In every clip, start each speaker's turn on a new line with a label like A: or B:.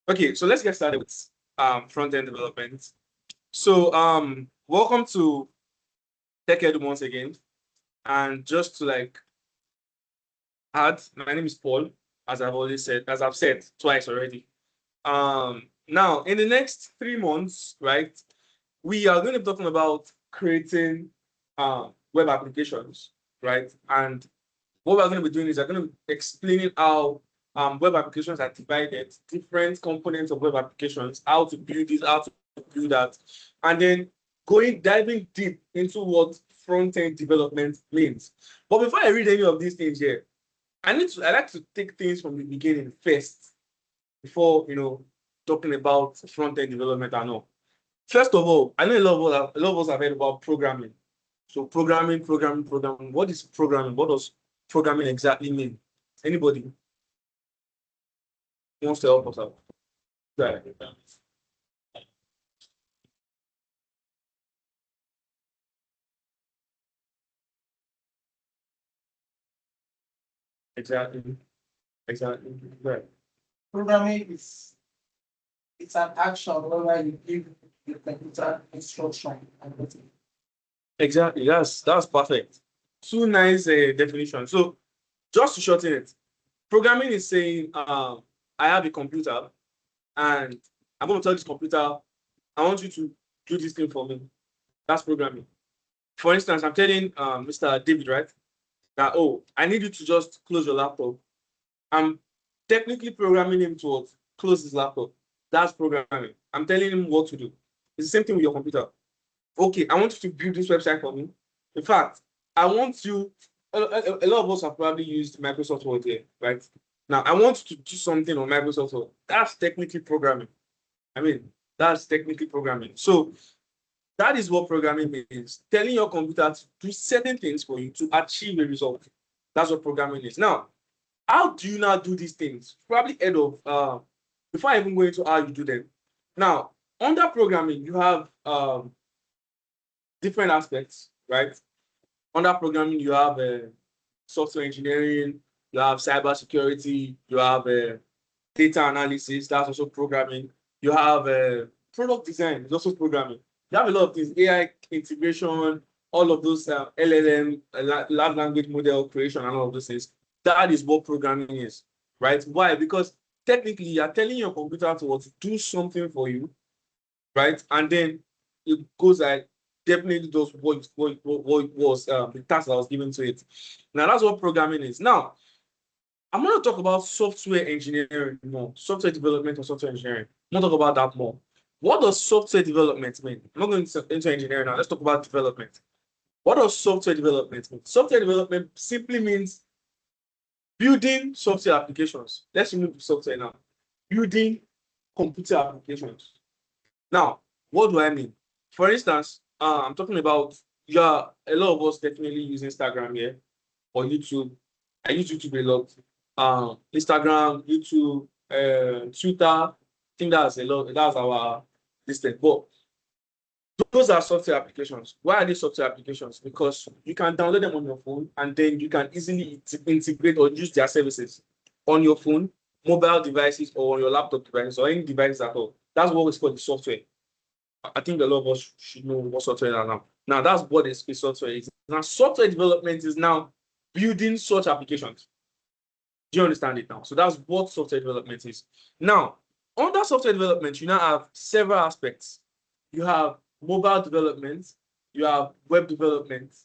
A: Okay, so let's get started with front-end development. So welcome to Tech Edu once again. And just to add, my name is Paul, as I've said twice already. Now in the next 3 months, right, we are going to be talking about creating web applications, right? And what we're going to be doing is we're going to be explaining how web applications are divided, different components of web applications, how to build this, how to build that, and then diving deep into what front-end development means. But before I read any of these things here, I like to take things from the beginning first before talking about front-end development and all. First of all, I know a lot of us have heard about programming. So programming. What is programming? What does programming exactly mean? Anybody wants to help us out? Right. Exactly. Exactly. Right.
B: Programming is it's an action where you give the computer instruction and everything.
A: Exactly. That's perfect. Two nice definitions. So just to shorten it, programming is saying I have a computer and I'm going to tell this computer I want you to do this thing for me. That's programming. For instance, I'm telling Mr. David, right, that I need you to just close your laptop. I'm technically programming him to close his laptop. That's programming. I'm telling him what to do. It's the same thing with your computer. Okay, I want you to build this website for me. In fact, I want you. A lot of us have probably used Microsoft Word here, right? Now, I want you to do something on Microsoft Word. That's technically programming. I mean, that's technically programming. So that is what programming means. Telling your computer to do certain things for you to achieve a result. That's what programming is. Now, how do you now do these things? Probably head of before I even go into how you do them. Now, under programming, you have different aspects, right? Under programming, you have software engineering, you have cybersecurity, you have data analysis, that's also programming. You have product design, it's also programming. You have a lot of things, AI integration, all of those LLM, large language model creation, and all of those things. That is what programming is, right? Why? Because technically, you're telling your computer to do something for you, right? And then it goes like definitely does what was the task that was given to it. Now, that's what programming is. Now, I'm going to talk about software engineering more, software development or software engineering. I'm going to talk about that more. What does software development mean? I'm not going into engineering now. Let's talk about development. What does software development mean? Software development simply means building software applications. Let's move to software now. Building computer applications. Now, what do I mean? For instance, I'm talking about a lot of us definitely use Instagram here or YouTube. I use YouTube a lot. Instagram, YouTube, Twitter. I think that's a lot. That's our list. But those are software applications. Why are they software applications? Because you can download them on your phone and then you can easily integrate or use their services on your phone, mobile devices, or on your laptop devices or any device at all. That's what we call the software. I think a lot of us should know what software is now. Now, that's what a software is. Now, software development is now building such applications. Do you understand it now? So that's what software development is. Now, under software development, you now have several aspects. You have mobile development, you have web development,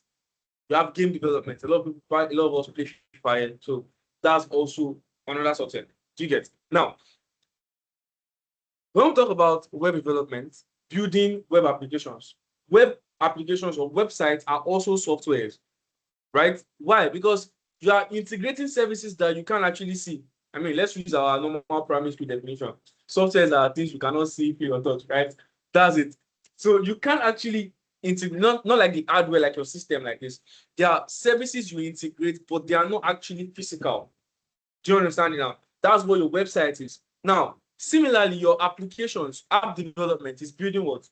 A: you have game development. A lot of us play Fire, so that's also another software. Do you get? Now, when we talk about web development, building web applications or websites are also softwares, right? Why? Because you are integrating services that you can't actually see. I mean, let's use our normal primary school definition. Softwares are things you cannot see, feel, or touch, right? That's it. So you can't actually integrate, not like the hardware, like your system like this. There are services you integrate, but they are not actually physical. Do you understand it now? That's what your website is. Now, similarly, your applications, app development is building what?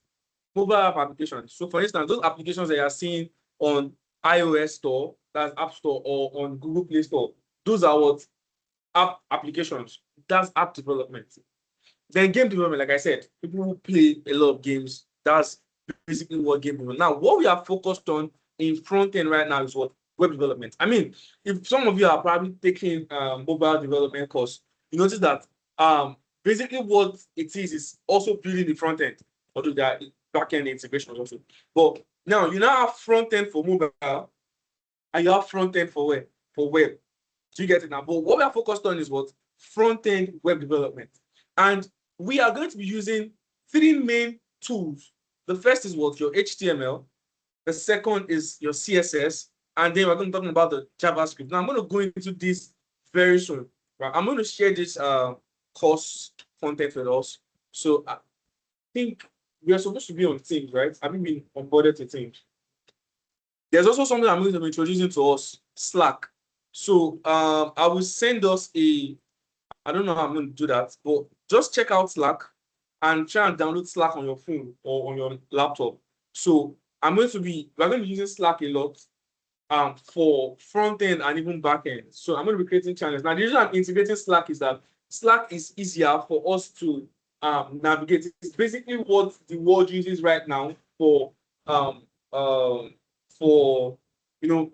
A: Mobile app applications. So, for instance, those applications that you are seeing on iOS Store, that's App Store, or on Google Play Store, those are what? App applications. That's app development. Then game development, like I said, people who play a lot of games, that's basically what game development. Now, what we are focused on in front end right now is what? Web development. I mean, if some of you are probably taking mobile development course, you notice that basically what it is also building the front end, although there are back end integrations also. But now you now have front end for mobile and you have front end for web. For web. Do you get it now? But what we are focused on is what? Front end web development. And we are going to be using three main tools. The first is what? Your HTML. The second is your CSS. And then we're going to be talking about the JavaScript. Now I'm going to go into this very soon. Right? I'm going to share this course content with us. So I think we are supposed to be on Teams, right? Have you been onboarded to Teams? There's also something I'm going to be introducing to us, Slack. So I will send us I don't know how I'm going to do that, but just check out Slack and try and download Slack on your phone or on your laptop. So we're going to be using Slack a lot for front end and even back end. So I'm going to be creating channels. Now, the reason I'm integrating Slack is that Slack is easier for us to navigate. It's basically what the world uses right now for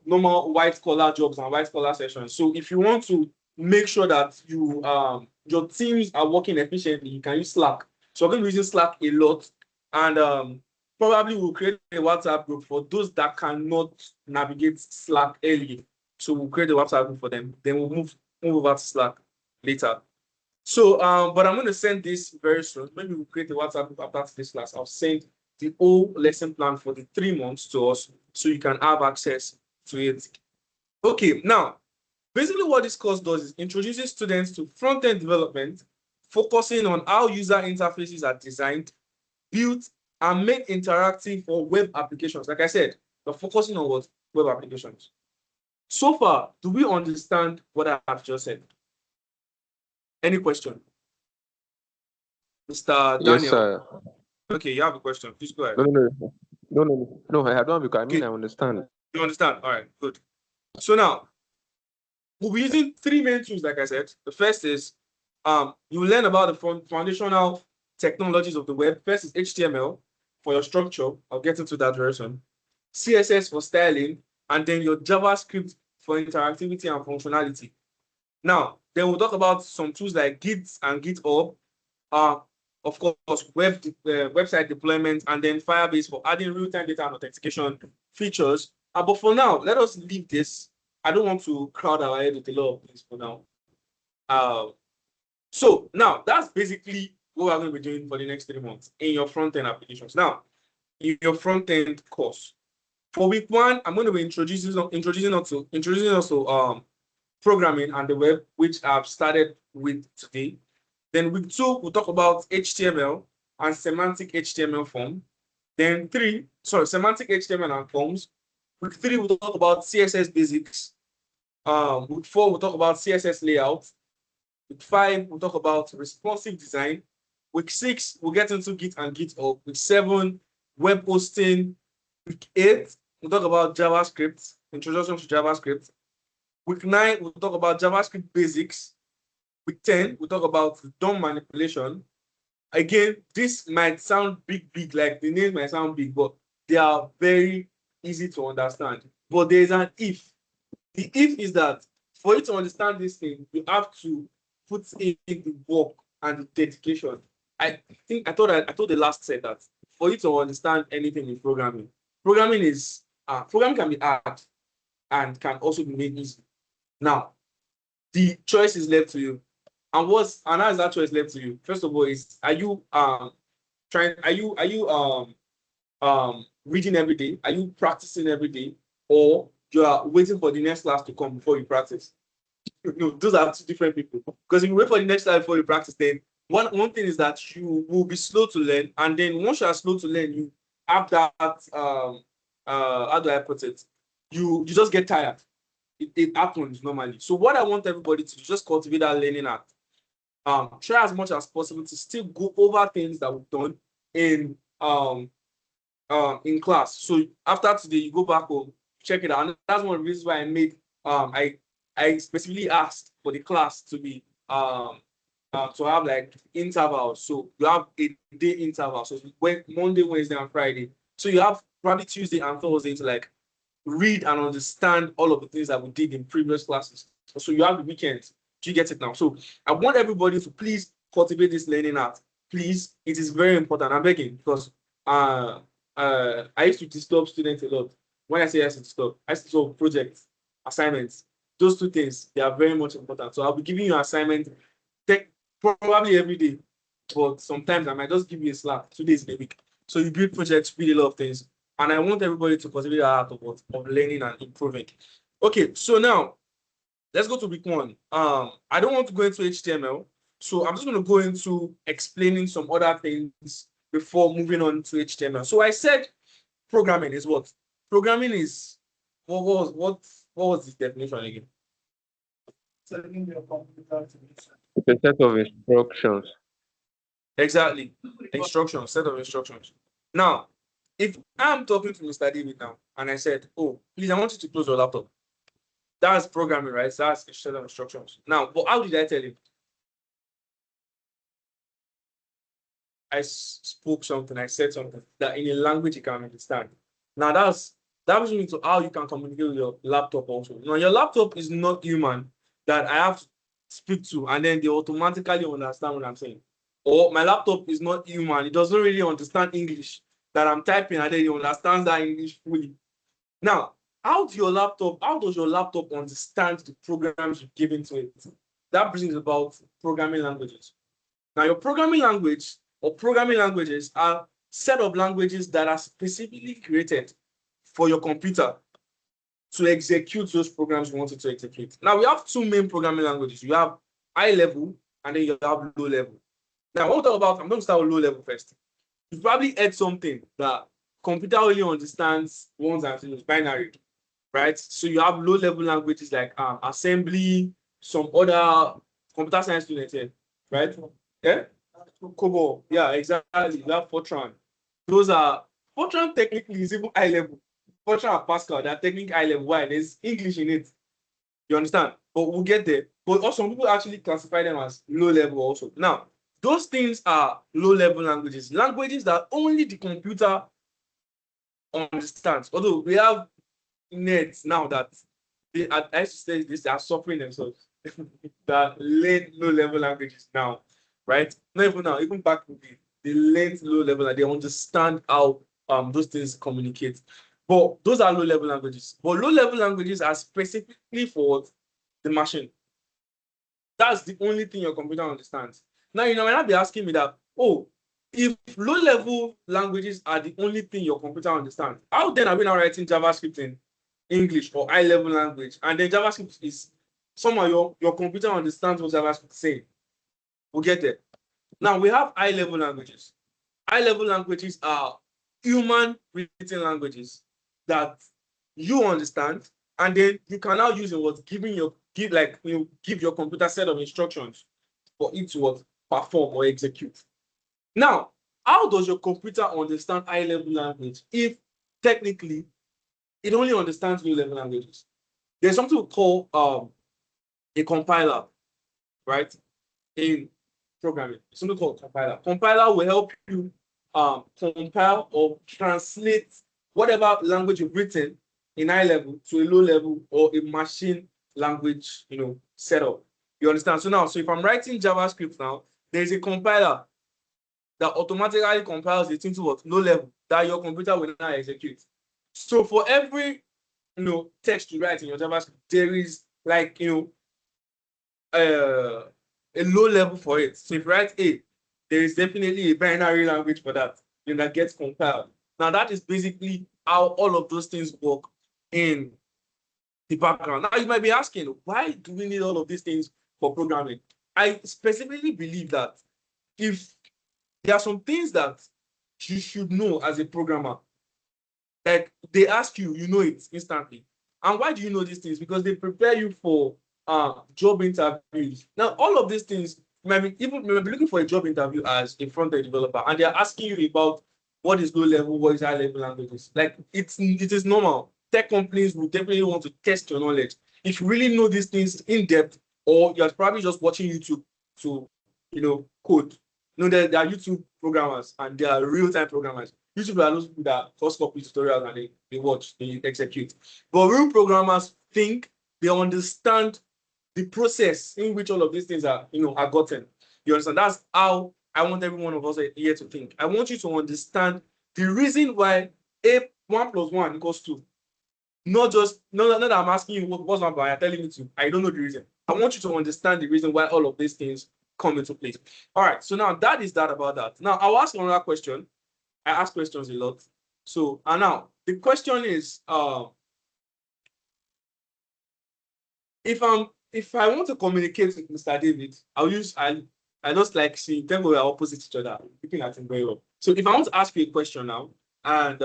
A: normal white collar jobs and white collar sessions. So if you want to make sure that your teams are working efficiently, you can use Slack. So I'm going to be using Slack a lot, and probably we'll create a WhatsApp group for those that cannot navigate Slack early. So we'll create a WhatsApp group for them. Then we'll move over to Slack later. So, but I'm going to send this very soon. Maybe we'll create a WhatsApp group after this class. I'll send the whole lesson plan for the 3 months to us so you can have access to it. Okay, now, basically what this course does is introduces students to front-end development, focusing on how user interfaces are designed, built, and made interactive for web applications. Like I said, we're focusing on what? Web applications. So far, do we understand what I have just said? Any question? Mr. Daniel?
C: Yes, sir.
A: Okay, you have a question. Please go ahead.
C: No, I don't because I mean, I understand.
A: You understand? All right, good. So now, we'll be using 3 main tools, like I said. The first is you learn about the foundational technologies of the web. First is HTML for your structure. I'll get into that very soon. CSS for styling, and then your JavaScript for interactivity and functionality. Now, then we'll talk about some tools like Git and GitHub. Of course, website deployment, and then Firebase for adding real-time data and authentication features. But for now, let us leave this. I don't want to crowd our head with a lot of things for now. So now that's basically what we're going to be doing for the next 3 months in your front-end applications. Now, in your front-end course, for week 1, I'm going to be introducing us to programming and the web, which I've started with today. Then week 2, we'll talk about HTML and semantic HTML form. Then semantic HTML and forms. Week 3, we'll talk about CSS basics. Week 4, we'll talk about CSS layout. Week 5, we'll talk about responsive design. Week 6, we'll get into Git and GitHub. Week 7, web hosting. Week 8, we'll talk about JavaScript, introduction to JavaScript. Week 9, we'll talk about JavaScript basics. Week 10, we'll talk about DOM manipulation. Again, this might sound big, like the names might sound big, but they are very easy to understand. But there is an if. The if is that for you to understand this thing, you have to put in the work and the dedication. I told the last set that for you to understand anything in programming can be hard and can also be made easy. Now, the choice is left to you. And how is that choice left to you? First of all, are you reading every day? Are you practicing every day? Or you are waiting for the next class to come before you practice? No, those are 2 different people. Because if you wait for the next class before you practice, then one thing is that you will be slow to learn, and then once you are slow to learn, you have that how do I put it? You just get tired. It happens normally. So what I want everybody to do, just cultivate that learning act. Try as much as possible to still go over things that we've done in class. So after today, you go back home, check it out. And that's one of the reasons why I made I specifically asked for the class to be to have like intervals. So you have a day interval. So when Monday, Wednesday, and Friday. So you have probably Tuesday and Thursday to like read and understand all of the things that we did in previous classes. So you have the weekends. Do you get it now? So I want everybody to please cultivate this learning art. Please, it is very important. I'm begging because I used to disturb students a lot. When I say I used to disturb, I used to solve projects, assignments. Those two things, they are very much important. So I'll be giving you an assignment probably every day, but sometimes I might just give you a slack 2 days in a week. So you build projects, read a lot of things. And I want everybody to cultivate that art of learning and improving. Okay, so now let's go to week 1. I don't want to go into HTML, so I'm just going to go into explaining some other things before moving on to HTML. So I said programming is what? Programming is what was the definition again?
B: Telling your computer to do something.
C: It's a set of instructions.
A: Exactly. Instructions, set of instructions. Now, if I'm talking to Mr. David now and I said, oh, please, I want you to close your laptop. That's programming, right? So that's a set of instructions. Now, but how did I tell him? I spoke something, I said something that in a language you can understand. Now that brings me to how you can communicate with your laptop also. Now your laptop is not human that I have to speak to and then they automatically understand what I'm saying. Or my laptop is not human, it doesn't really understand English that I'm typing and then it understands that English fully. Now, how does your laptop understand the programs you've given to it? That brings about programming languages. Now, your programming language or programming languages are set of languages that are specifically created for your computer to execute those programs you want it to execute. Now, we have 2 main programming languages. You have high level and then you have low level. Now, what I'm going to start with low level first. You probably heard something that computer only understands ones and zeros, binary, right? So you have low level languages like assembly, some other computer science students here, right? Yeah? COBOL, yeah, exactly. You have Fortran. Fortran technically is even high level. Fortran and Pascal, they're technically high level. Why? There's English in it. You understand? But we'll get there. But also, some people actually classify them as low level also. Now, those things are low level languages that only the computer understands. Although we have nets now that I used to say this, they are suffering themselves. That learn low level languages now, right? Not even now, even back in the day, they learn low level and they understand how those things communicate. But those are low level languages. But low level languages are specifically for the machine. That's the only thing your computer understands. Now, you might not be asking me that, oh, if low-level languages are the only thing your computer understands, how then are we now writing JavaScript in English or high-level language? And then JavaScript is somehow your computer understands what JavaScript is saying. We'll get there. Now, we have high-level languages. High-level languages are human written languages that you understand, and then you can now use what give your computer set of instructions for it to perform or execute. Now, how does your computer understand high-level language if technically it only understands low-level languages? There's something we call a compiler, right? In programming, something called compiler. Compiler will help you compile or translate whatever language you've written in high level to a low level or a machine language, setup. You understand? So if I'm writing JavaScript now, there's a compiler that automatically compiles it into low level that your computer will now execute. So for every text you write in your JavaScript, there is a low level for it. So if you write A, there is definitely a binary language for that, that gets compiled. Now that is basically how all of those things work in the background. Now you might be asking, why do we need all of these things for programming? I specifically believe that if there are some things that you should know as a programmer, like they ask you, you know it instantly. And why do you know these things? Because they prepare you for job interviews. Now, all of these things, you might be looking for a job interview as a front-end developer, and they're asking you about what is low level, what is high level languages. Like it is normal. Tech companies will definitely want to test your knowledge. If you really know these things in depth, or you're probably just watching YouTube to code. There are YouTube programmers and there are real-time programmers. YouTube are those people that first copy tutorials and they watch, they execute. But real programmers think, they understand the process in which all of these things are gotten. You understand? That's how I want every one of us here to think. I want you to understand the reason why 1 + 1 = 2. Not that I'm asking you what's number, you're telling me to. I don't know the reason. I want you to understand the reason why all of these things come into place. All right, so now that is that about that. Now I'll ask another question. I ask questions a lot. So, and now the question is, if I want to communicate with Mr. David, I just like seeing them we are opposite each other, looking at him very well. So if I want to ask you a question now, and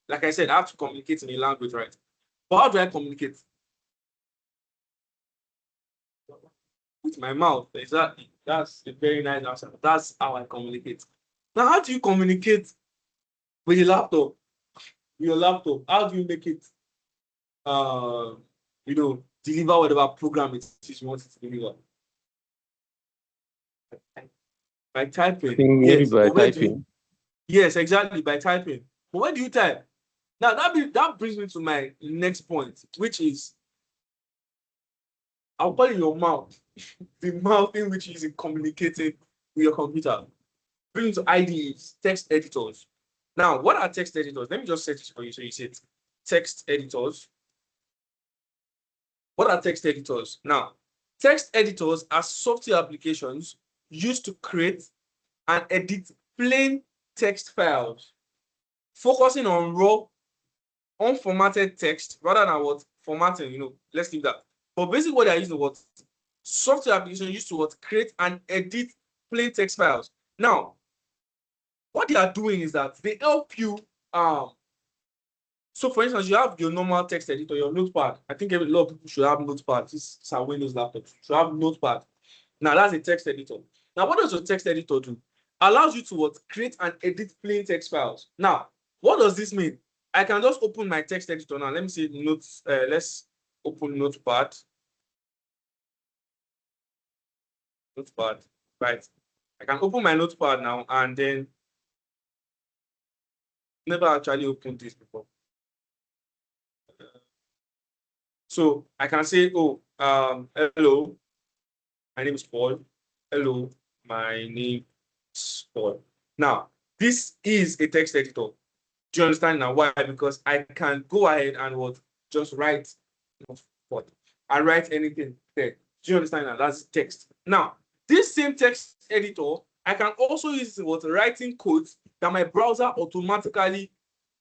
A: like I said, I have to communicate in a language, right? But how do I communicate? With my mouth. Exactly. That's a very nice answer. That's how I communicate. Now, how do you communicate with your laptop? Your laptop, how do you make it deliver whatever program it is you want it to deliver? By typing.
C: I think maybe by typing.
A: Yes, exactly, by typing. But where do you type? Now that brings me to my next point, which is, I'll call it your mouth. The mouth in which is communicating with your computer. Bring me to IDEs, text editors. Now, what are text editors? Let me just set it for you so you see it. Text editors. What are text editors? Now, text editors are software applications used to create and edit plain text files, focusing on raw, unformatted text rather than what formatting. Let's leave that. But basically, what they are using what software applications used to what create and edit plain text files. Now, what they are doing is that they help you. So, for instance, you have your normal text editor, your notepad. I think a lot of people should have notepad. This is our Windows laptops. Should have notepad. Now, that's a text editor. Now, what does your text editor do? Allows you to what create and edit plain text files. Now, what does this mean? I can just open my text editor now. Let me see notes. Let's open Notepad. Notepad, right? I can open my Notepad now, and then never actually opened this before. So I can say, oh, hello, my name is Paul. Hello, my name is Paul. Now, this is a text editor. Do you understand now why? Because I can go ahead and what just write what and write anything there. Do you understand now? That's text. Now, this same text editor, I can also use what writing codes that my browser automatically,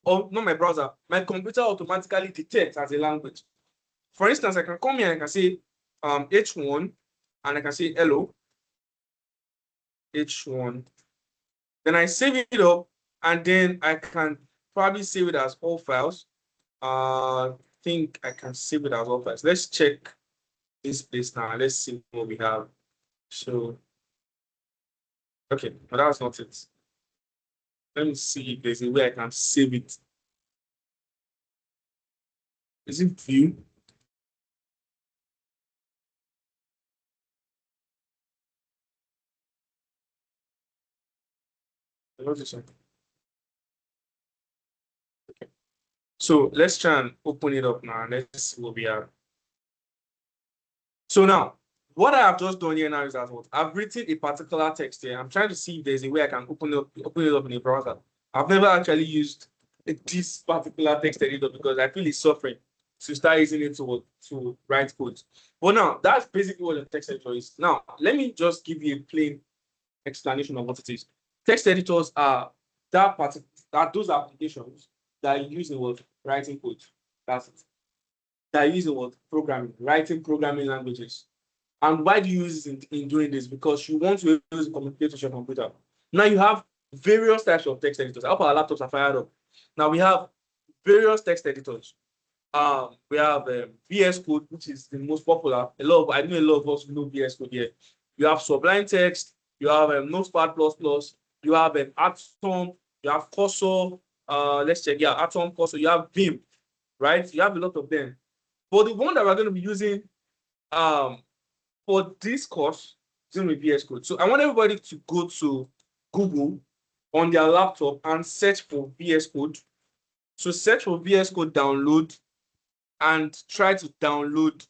A: or not my browser, my computer automatically detects as a language. For instance, I can come here and I can say H1 and I can say hello, H1. Then I save it up and then I can probably save it as all files. I think I can save it as all files. Let's check this place now. Let's see what we have. So, okay, but that's not it. Let me see if there's a way I can save it. Is it view? Okay. So let's try and open it up now. Let's see what we have. So now, what I have just done here now is that what I've written a particular text here. I'm trying to see if there's a way I can open it up in a browser. I've never actually used this particular text editor because I feel it's suffering to start using it to write code. But now that's basically what the text editor is. Now, let me just give you a plain explanation of what it is. Text editors are those applications that are using what writing code. That's it. That are using what programming, writing programming languages. And why do you use it in doing this? Because you want to be able to communicate with your computer. Now you have various types of text editors. I hope our laptops are fired up. Now we have various text editors. We have VS Code, which is the most popular. I know a lot of us know VS Code here. You have Sublime Text. You have Notepad++. You have Atom. You have Cursor. Let's check. Yeah, Atom, Cursor. You have Vim, right? You have a lot of them. But the one that we're going to be using for this course It's going to be VS Code. So I want everybody to go to Google on their laptop and search for VS Code. So search for VS Code download and try to download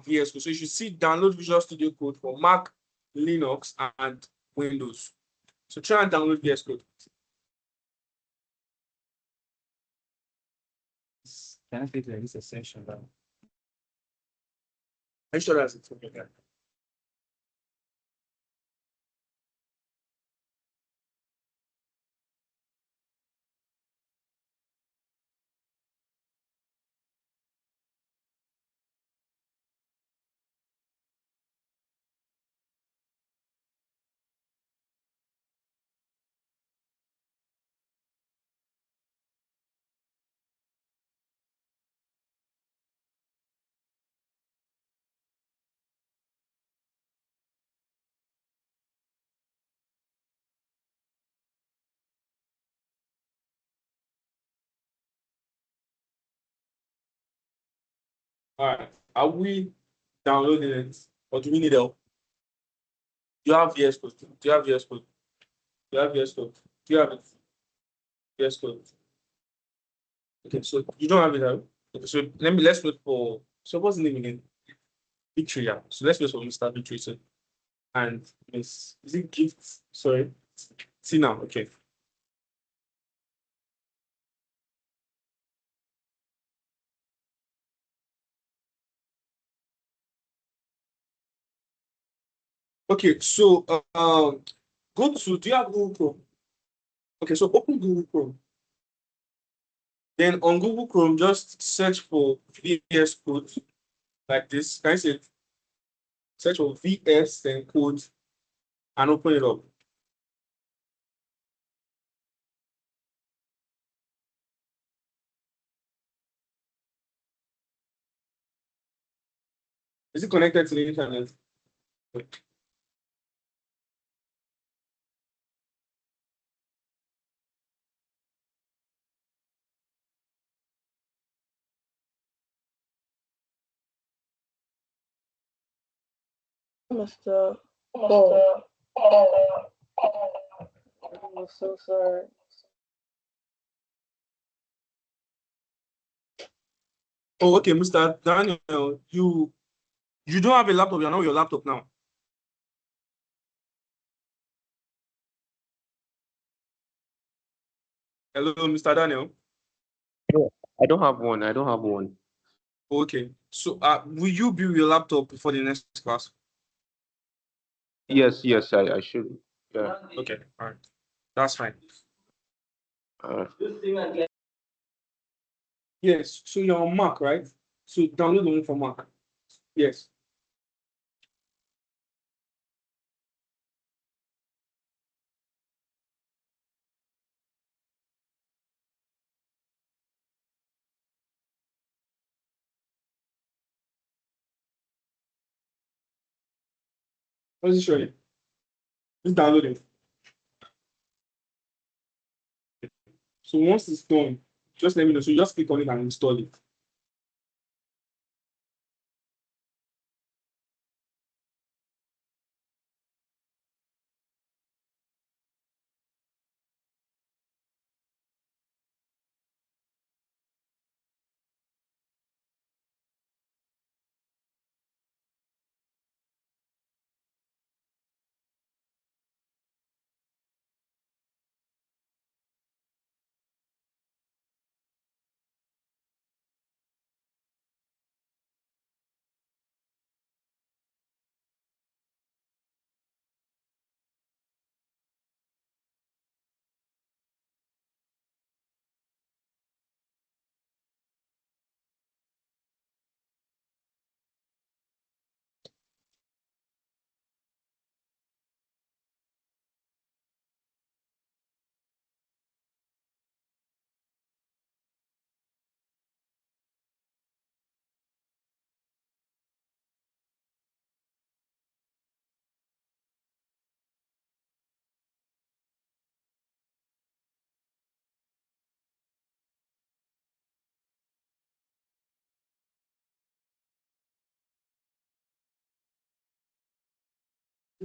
A: VS Code. So you should see download Visual Studio Code for Mac, Linux, and Windows. So try and download VS Code.
D: Can I take this session down?
A: Are you sure that's it? Okay. All right. Are we downloading it or do we need help? Do you have VS Code? Do you have VS Code? Do you have VS Code? Do you have it? VS Code. Okay, so you don't have it, have you? Okay, so let's wait for, so what's the name again? Victory, yeah. So let's wait for Mr. Victory. So, and Miss, is it Gift? Sorry. Tina, okay. Okay, so go to, do you have Google Chrome? Okay, so open Google Chrome. Then on Google Chrome, just search for VS Code like this. Can I say it? Search for VS then code and open it up. Is it connected to the internet?
E: Mr. Paul, I'm so sorry.
A: Oh, okay, Mr. Daniel, you don't have a laptop, you're not on your laptop now. Hello, Mr. Daniel.
C: I don't have one. I don't have one.
A: Okay. So will you build your laptop before the next class?
C: Yes, yes, I should. Yeah.
A: Okay, all right. That's fine.
C: Uh,
A: Yes, so you're on Mac, right? So download the one for Mac. Yes. What is it showing? Just download it. So once it's done, just let me know. So you just click on it and install it.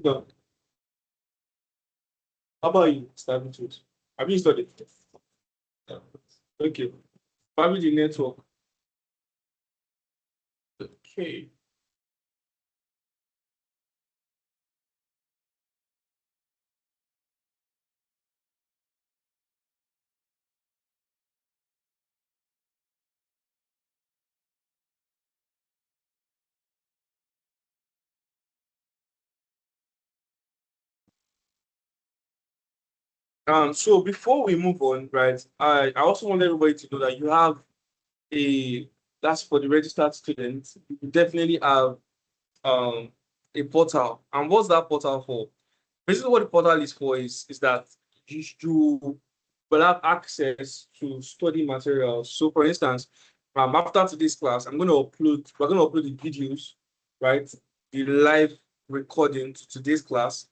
A: No. How about you, starting to it? Have you studied? Okay. Probably the network. Okay. So before we move on, right, I also want everybody to know that you have a that's for the registered students. You definitely have um a portal. And what's that portal for? Basically, what the portal is for is that you will have access to study materials. So, for instance, after today's class, we're going to upload the videos, right? The live recording to today's class,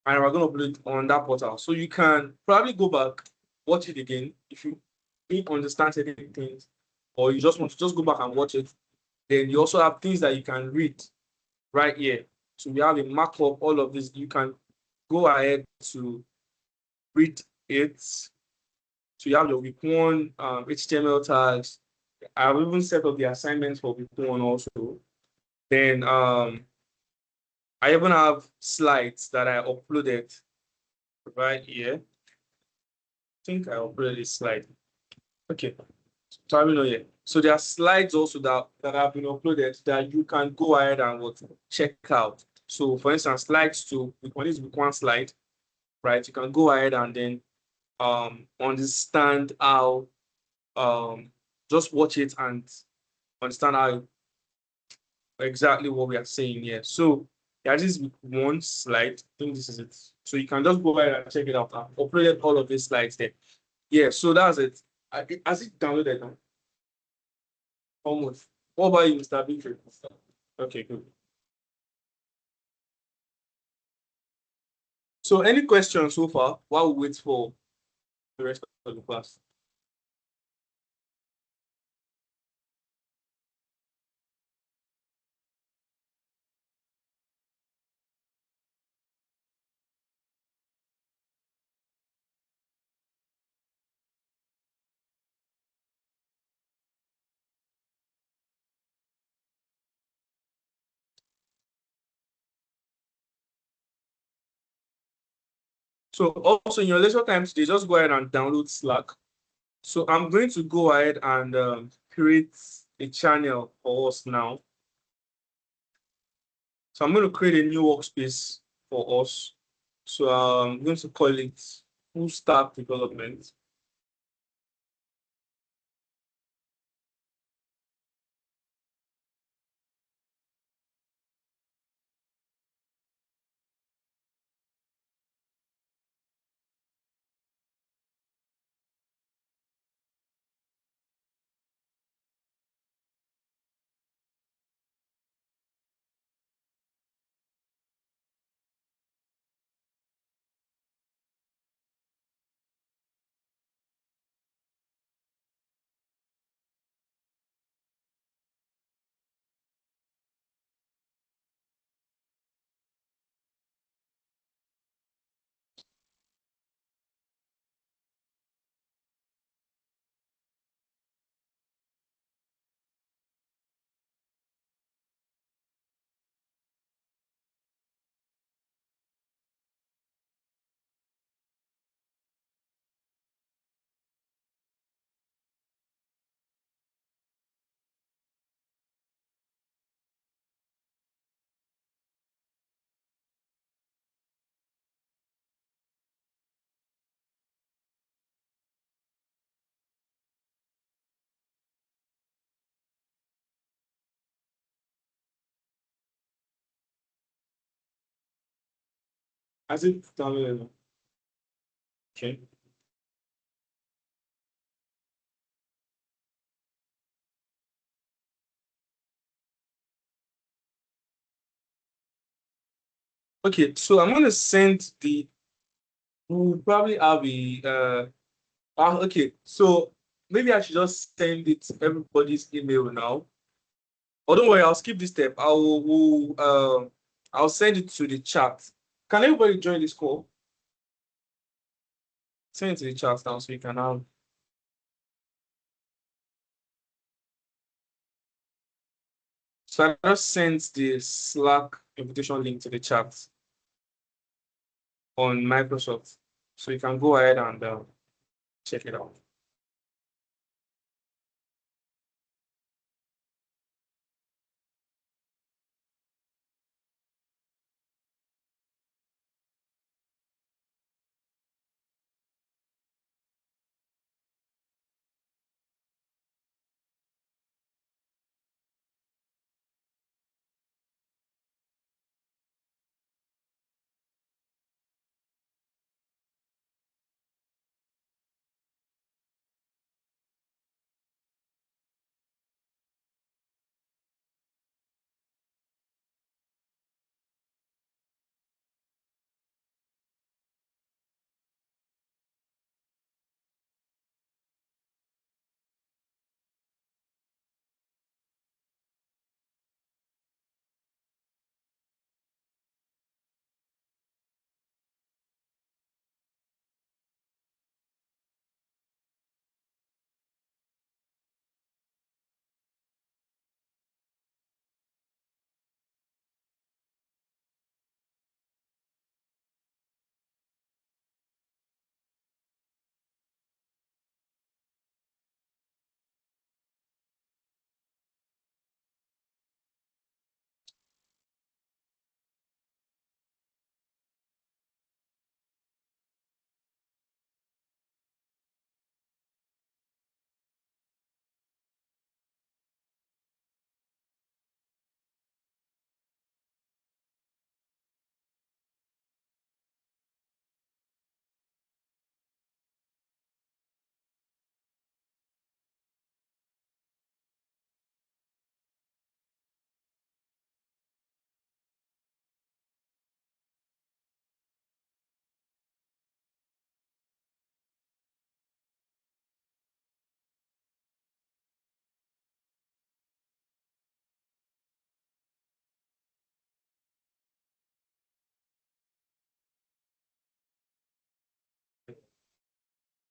A: and we're going to upload it on that portal. So you can probably go back, watch it again if you didn't understand certain things, or you just want to just go back and watch it. Then you also have things that you can read right here. So we have a markup, all of this. You can go ahead to read it. So you have your week one HTML tags. I've even set up the assignments for week one also. Then I even have slides that I uploaded right here. I think I uploaded this slide. Okay. So I know yet. So there are slides also that have been uploaded that you can go ahead and check out. So for instance, slides to week one is week one slide, right? You can go ahead and then understand how just watch it and understand how exactly what we are saying here. So yeah, this is one slide. I think this is it. So you can just go ahead and check it out. I've uploaded all of these slides there. Yeah, so that's it. Has it downloaded now? Almost. What about you, Mr. Bigger? Okay, good. So any questions so far while we wait for the rest of the class? So also in your leisure time today, just go ahead and download Slack. So I'm going to go ahead and create a channel for us now. So I'm going to create a new workspace for us. So I'm going to call it Full Stack Development. As it downloaded. Okay. Okay, so I'm going to send we'll probably have okay, so maybe I should just send it to everybody's email now. Oh, don't worry, I'll skip this step. I'll send it to the chat. Can everybody join this call? Send it to the chat now so you can have. So I just sent the Slack invitation link to the chat on Microsoft. So you can go ahead and check it out.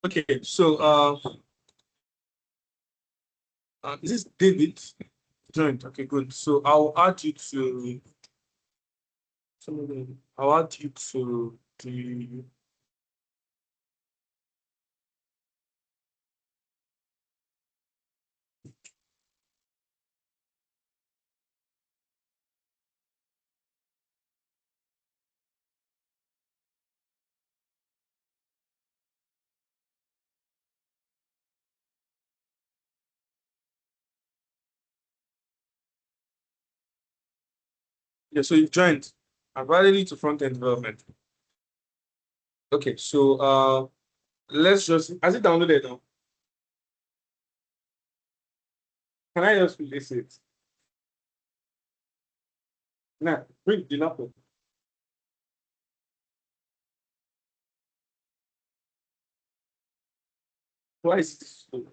A: Okay, so this is David joined. Okay, good. So I'll add you to I'll add you to the yeah, so you've joined. I've added you to front-end development. Okay, so let's just has it downloaded now? Can I just release it? Nah, bring the laptop. Why is it slow?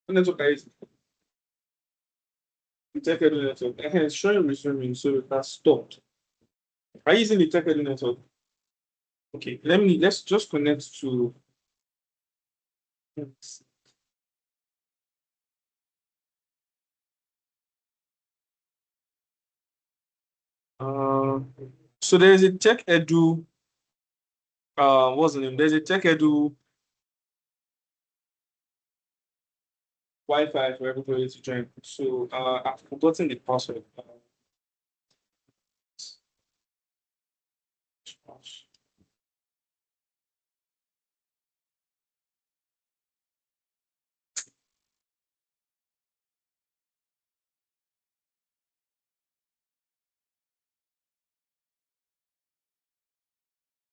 A: What network are you using? The TechEdu network. It's showing resuming, so it has stopped. Are you using the TechEdu network? Okay, let's just connect to. Uh, so there's a TechEdu. What's the name? There's a TechEdu Wi-Fi for everybody to join. So I've forgotten the password.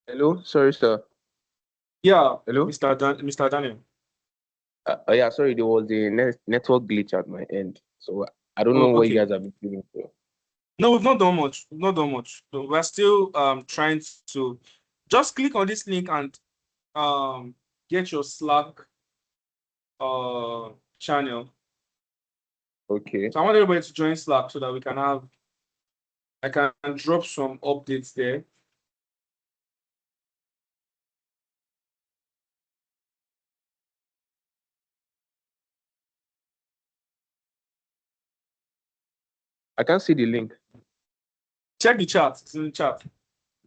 C: Hello, sorry, sir.
A: Yeah,
C: Hello.
A: Mr. Daniel.
C: Yeah, sorry, there was a network glitch at my end, so I don't
A: Oh,
C: know what you
A: okay.
C: guys have been doing.
A: No, we've not done much. We've not done much. So we're still trying to just click on this link and get your Slack channel.
C: Okay.
A: So I want everybody to join Slack so that we can have I can drop some updates there.
C: I can't see the link.
A: Check the chat. It's in the chat.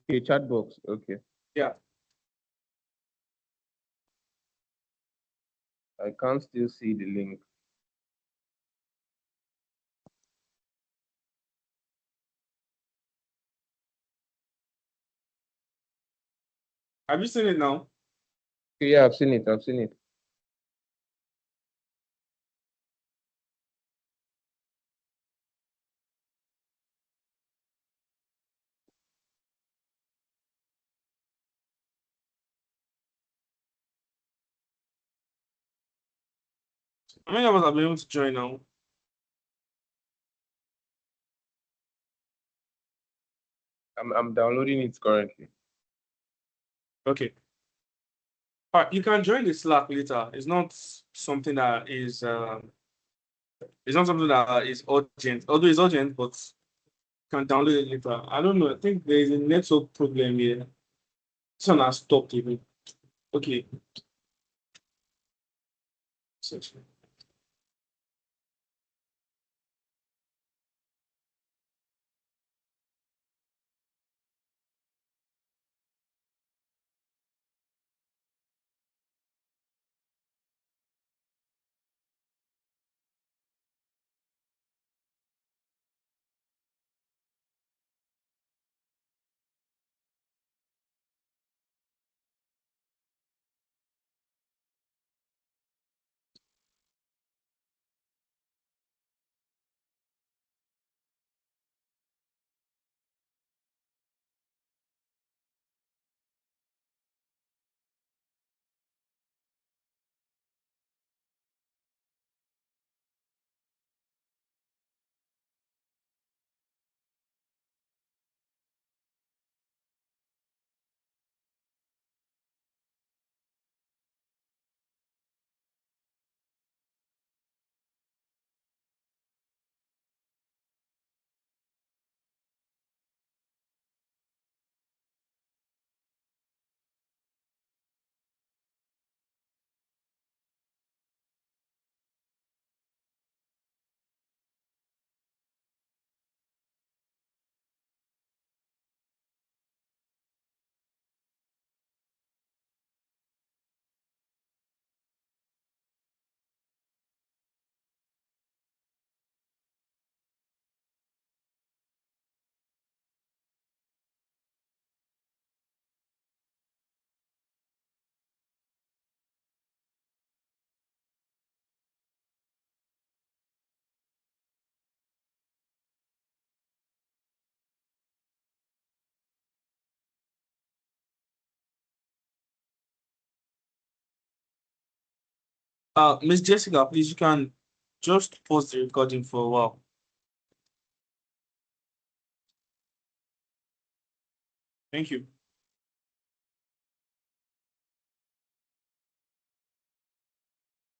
C: Okay, chat box. Okay.
A: Yeah.
C: I can't still see the link.
A: Have you seen it now?
C: Okay, yeah, I've seen it. I've seen it.
A: How many of us have been able to join now?
C: I'm downloading it currently.
A: Okay. All right, you can join the Slack later. It's not something that is urgent. Although it's urgent, but you can download it later. I don't know. I think there is a network problem here. This one has stopped even. Okay. Section. Miss Jessica, please, you can just pause the recording for a while. Thank you.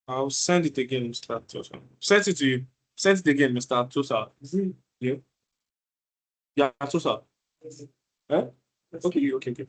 A: I'll send it again, Mr. Tosa. Send it to you. Send it again, Mr. Tosa. Is it? Yeah. Yeah, Tosa. Eh? Okay, okay.